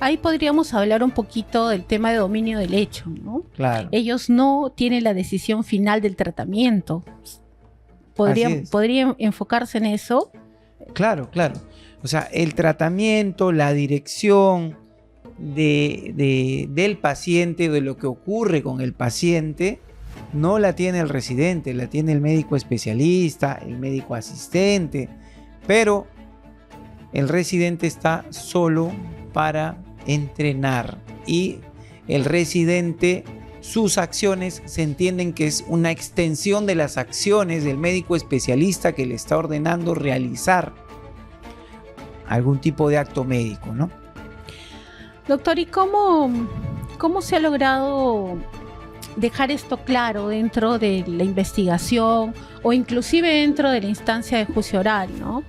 Ahí podríamos hablar un poquito del tema de dominio del hecho, ¿no? Claro. Ellos no tienen la decisión final del tratamiento. ¿Podría enfocarse en eso? Claro, claro. O sea, el tratamiento, la dirección del paciente, de lo que ocurre con el paciente, no la tiene el residente, la tiene el médico especialista, el médico asistente, pero el residente está solo para entrenar y el residente, sus acciones se entienden que es una extensión de las acciones del médico especialista que le está ordenando realizar algún tipo de acto médico, ¿no? Doctor, ¿y cómo se ha logrado dejar esto claro dentro de la investigación o inclusive dentro de la instancia de juicio oral, ¿no?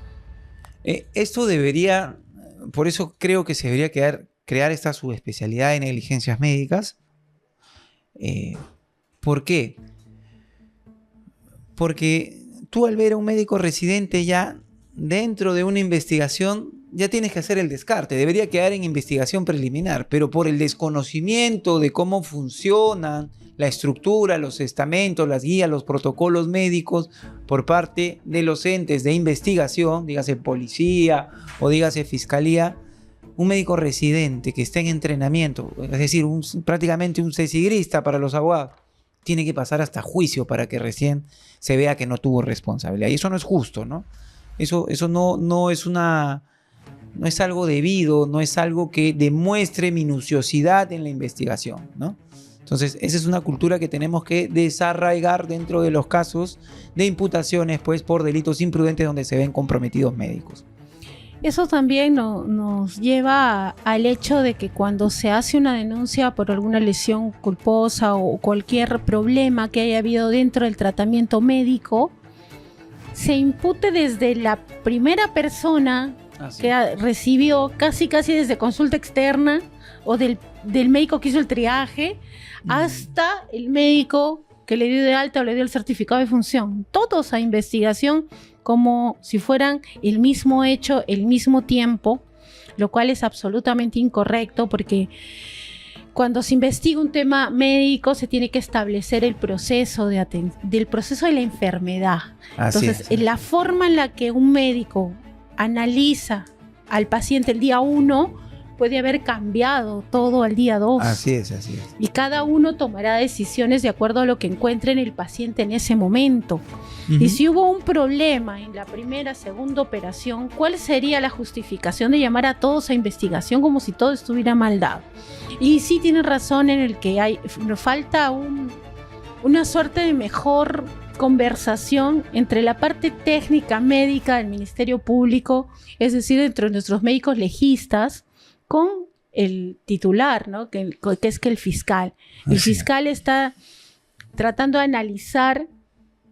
Esto debería, por eso creo que se debería crear esta subespecialidad de negligencias médicas. ¿Por qué? Porque tú al ver a un médico residente ya dentro de una investigación ya tienes que hacer el descarte, debería quedar en investigación preliminar, pero por el desconocimiento de cómo funcionan la estructura, los estamentos, las guías, los protocolos médicos por parte de los entes de investigación, dígase policía o dígase fiscalía, un médico residente que está en entrenamiento, es decir, prácticamente un cesigrista para los abogados, tiene que pasar hasta juicio para que recién se vea que no tuvo responsabilidad. Y eso no es justo, ¿no? Eso no es algo debido, no es algo que demuestre minuciosidad en la investigación, ¿no? Entonces, esa es una cultura que tenemos que desarraigar dentro de los casos de imputaciones, pues, por delitos imprudentes donde se ven comprometidos médicos. Eso también nos lleva al hecho de que cuando se hace una denuncia por alguna lesión culposa o cualquier problema que haya habido dentro del tratamiento médico, se impute desde la primera persona que recibió casi desde consulta externa o del médico que hizo el triaje hasta el médico que le dio de alta o le dio el certificado de función. Todos a investigación como si fueran el mismo hecho, el mismo tiempo, lo cual es absolutamente incorrecto porque cuando se investiga un tema médico se tiene que establecer el proceso del proceso de la enfermedad. Entonces, la forma en la que un médico analiza al paciente el día 1 puede haber cambiado todo al día 2. Así es. Y cada uno tomará decisiones de acuerdo a lo que encuentre en el paciente en ese momento. Y si hubo un problema en la primera, segunda operación, ¿cuál sería la justificación de llamar a todos a investigación como si todo estuviera mal dado? Y sí tiene razón en el que falta una suerte de mejor conversación entre la parte técnica médica del Ministerio Público, es decir, entre nuestros médicos legistas, con el titular, ¿no? que es el fiscal. El fiscal está tratando de analizar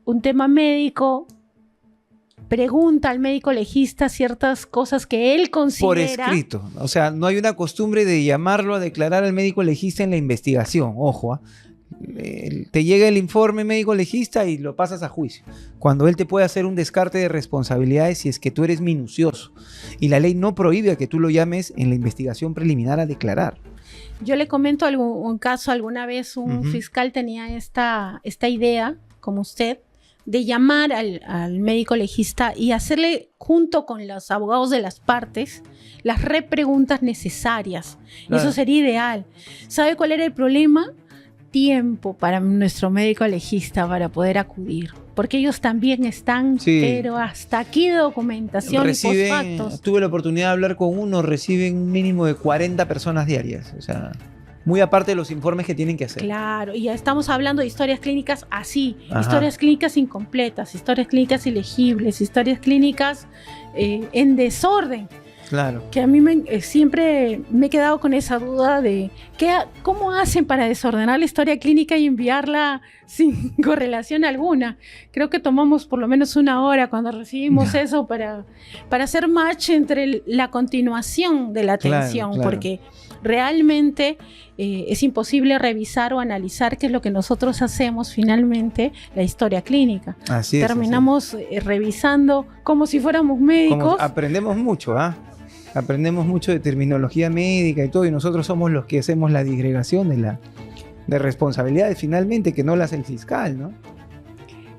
un tema médico, pregunta al médico legista ciertas cosas que él considera. Por escrito. O sea, no hay una costumbre de llamarlo a declarar al médico legista en la investigación. Ojo, te llega el informe médico legista y lo pasas a juicio. Cuando él te puede hacer un descarte de responsabilidades si es que tú eres minucioso. Y la ley no prohíbe a que tú lo llames en la investigación preliminar a declarar. Yo le comento un caso, alguna vez un fiscal tenía esta idea, como usted, de llamar al médico legista y hacerle, junto con los abogados de las partes, las repreguntas necesarias. Claro. Eso sería ideal. ¿Sabe cuál era el problema? Tiempo para nuestro médico legista para poder acudir, porque ellos también están, pero hasta aquí de documentación y postfactos. Tuve la oportunidad de hablar con uno, reciben un mínimo de 40 personas diarias, o sea, muy aparte de los informes que tienen que hacer. Claro, y ya estamos hablando de historias clínicas así, historias clínicas incompletas, historias clínicas ilegibles, historias clínicas en desorden. Claro. Que a mí siempre me he quedado con esa duda de cómo hacen para desordenar la historia clínica y enviarla sin correlación alguna. Creo que tomamos por lo menos 1 hora cuando recibimos eso para hacer match entre la continuación de la atención, porque realmente es imposible revisar o analizar qué es lo que nosotros hacemos finalmente, la historia clínica. Así es. Terminamos revisando como si fuéramos médicos. Aprendemos mucho, aprendemos mucho de terminología médica y todo, y nosotros somos los que hacemos la disgregación de responsabilidades finalmente, que no las hace el fiscal, ¿no?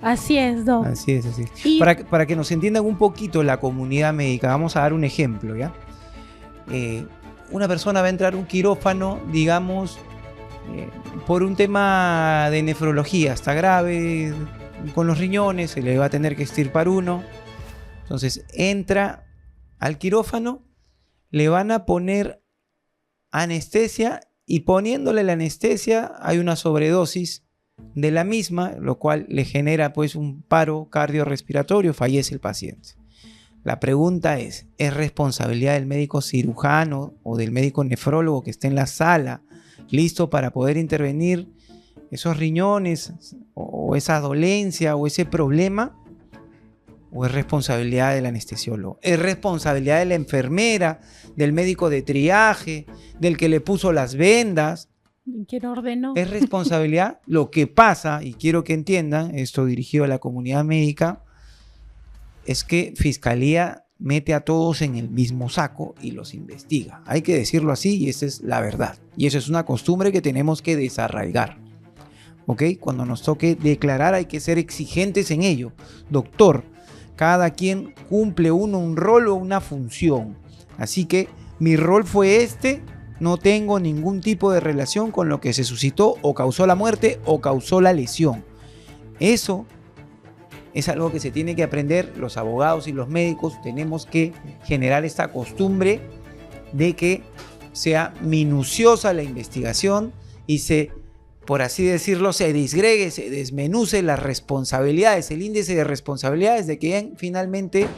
Así es, Doc. Así es, así es. Y- Para que nos entiendan un poquito la comunidad médica, vamos a dar un ejemplo, ¿ya? Una persona va a entrar a un quirófano, digamos, por un tema de nefrología, está grave, con los riñones, se le va a tener que extirpar uno. Entonces entra al quirófano, le van a poner anestesia y poniéndole la anestesia hay una sobredosis de la misma, lo cual le genera pues un paro cardiorrespiratorio, fallece el paciente. La pregunta es responsabilidad del médico cirujano o del médico nefrólogo que esté en la sala, listo para poder intervenir esos riñones o esa dolencia o ese problema? ¿O es responsabilidad del anestesiólogo? ¿Es responsabilidad de la enfermera, del médico de triaje, del que le puso las vendas? ¿Quién ordenó? Es responsabilidad. Lo que pasa, y quiero que entiendan, esto dirigido a la comunidad médica, es que Fiscalía mete a todos en el mismo saco y los investiga. Hay que decirlo así y esa es la verdad. Y eso es una costumbre que tenemos que desarraigar. ¿Ok? Cuando nos toque declarar hay que ser exigentes en ello. Doctor, cada quien cumple un rol o una función. Así que mi rol fue este. No tengo ningún tipo de relación con lo que se suscitó o causó la muerte o causó la lesión. Eso es algo que se tiene que aprender. Los abogados y los médicos tenemos que generar esta costumbre de que sea minuciosa la investigación y por así decirlo, se disgregue, se desmenuce las responsabilidades, el índice de responsabilidades de quien finalmente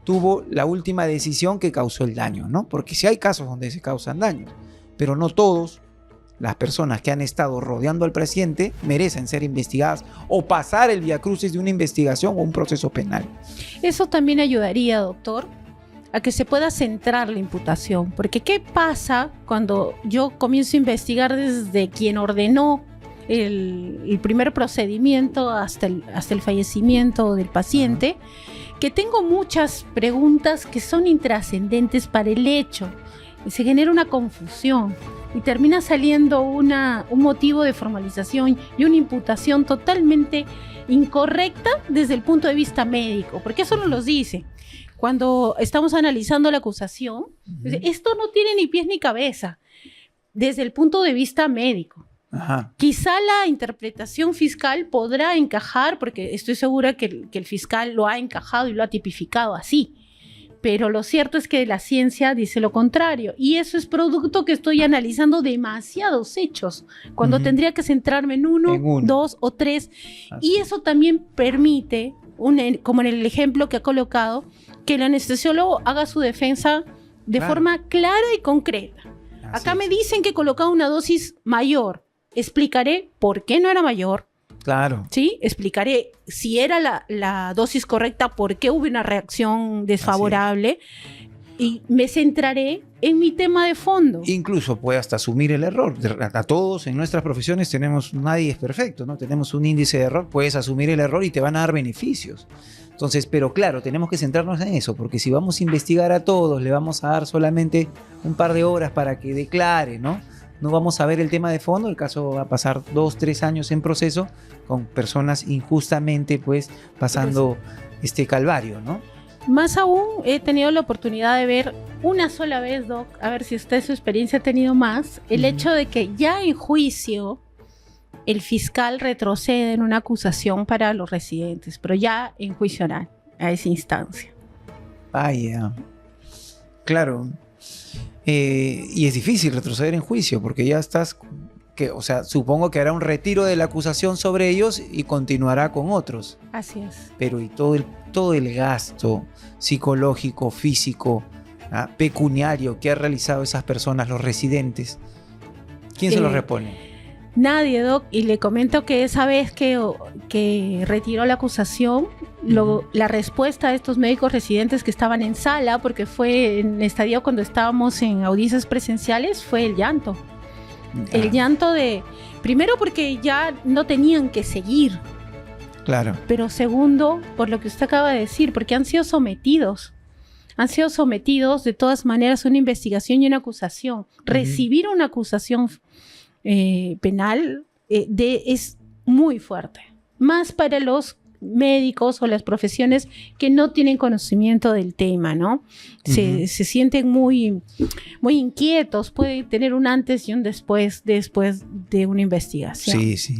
tuvo la última decisión que causó el daño, ¿no? Porque sí hay casos donde se causan daños, pero no todas las personas que han estado rodeando al presidente merecen ser investigadas o pasar el viacrucis de una investigación o un proceso penal. Eso también ayudaría, doctor, a que se pueda centrar la imputación. Porque ¿qué pasa cuando yo comienzo a investigar desde quien ordenó el primer procedimiento hasta el fallecimiento del paciente? Que tengo muchas preguntas que son intrascendentes para el hecho. Y se genera una confusión y termina saliendo un motivo de formalización y una imputación totalmente incorrecta desde el punto de vista médico, porque eso nos lo dice. Cuando estamos analizando la acusación, dice, esto no tiene ni pies ni cabeza desde el punto de vista médico. Ajá. Quizá la interpretación fiscal podrá encajar, porque estoy segura que el fiscal lo ha encajado y lo ha tipificado así. Pero lo cierto es que la ciencia dice lo contrario. Y eso es producto que estoy analizando demasiados hechos, cuando tendría que centrarme en uno, dos o tres. Así. Y eso también permite, como en el ejemplo que ha colocado, que el anestesiólogo haga su defensa de forma clara y concreta. Acá me dicen que colocaba una dosis mayor. Explicaré por qué no era mayor. Claro. ¿Sí? Explicaré si era la dosis correcta, por qué hubo una reacción desfavorable. Y me centraré en mi tema de fondo. Incluso puede hasta asumir el error. A todos en nuestras profesiones nadie es perfecto, ¿no? Tenemos un índice de error, puedes asumir el error y te van a dar beneficios. Entonces, pero claro, tenemos que centrarnos en eso, porque si vamos a investigar a todos, le vamos a dar solamente un par de horas para que declare, ¿no? No vamos a ver el tema de fondo, el caso va a pasar 2-3 años en proceso con personas injustamente pues pasando este calvario, ¿no? Más aún, he tenido la oportunidad de ver una sola vez, Doc, a ver si usted su experiencia ha tenido más, el hecho de que ya en juicio el fiscal retrocede en una acusación para los residentes, pero ya en juicio oral, a esa instancia. Vaya, claro. Y es difícil retroceder en juicio porque ya estás, supongo que hará un retiro de la acusación sobre ellos y continuará con otros. Así es. Pero y todo el gasto psicológico, físico, pecuniario que han realizado esas personas, los residentes, ¿quién se los repone? Nadie, Doc, y le comento que esa vez que retiró la acusación, la respuesta de estos médicos residentes que estaban en sala, porque fue en estadio cuando estábamos en audiencias presenciales, fue el llanto. El llanto primero porque ya no tenían que seguir. Claro. Pero segundo, por lo que usted acaba de decir, porque han sido sometidos han sido sometidos de todas maneras a una investigación y una acusación. Recibir una acusación penal es muy fuerte, más para los médicos o las profesiones que no tienen conocimiento del tema, ¿no? Se sienten muy, muy inquietos, puede tener un antes y un después de una investigación. Sí, sí.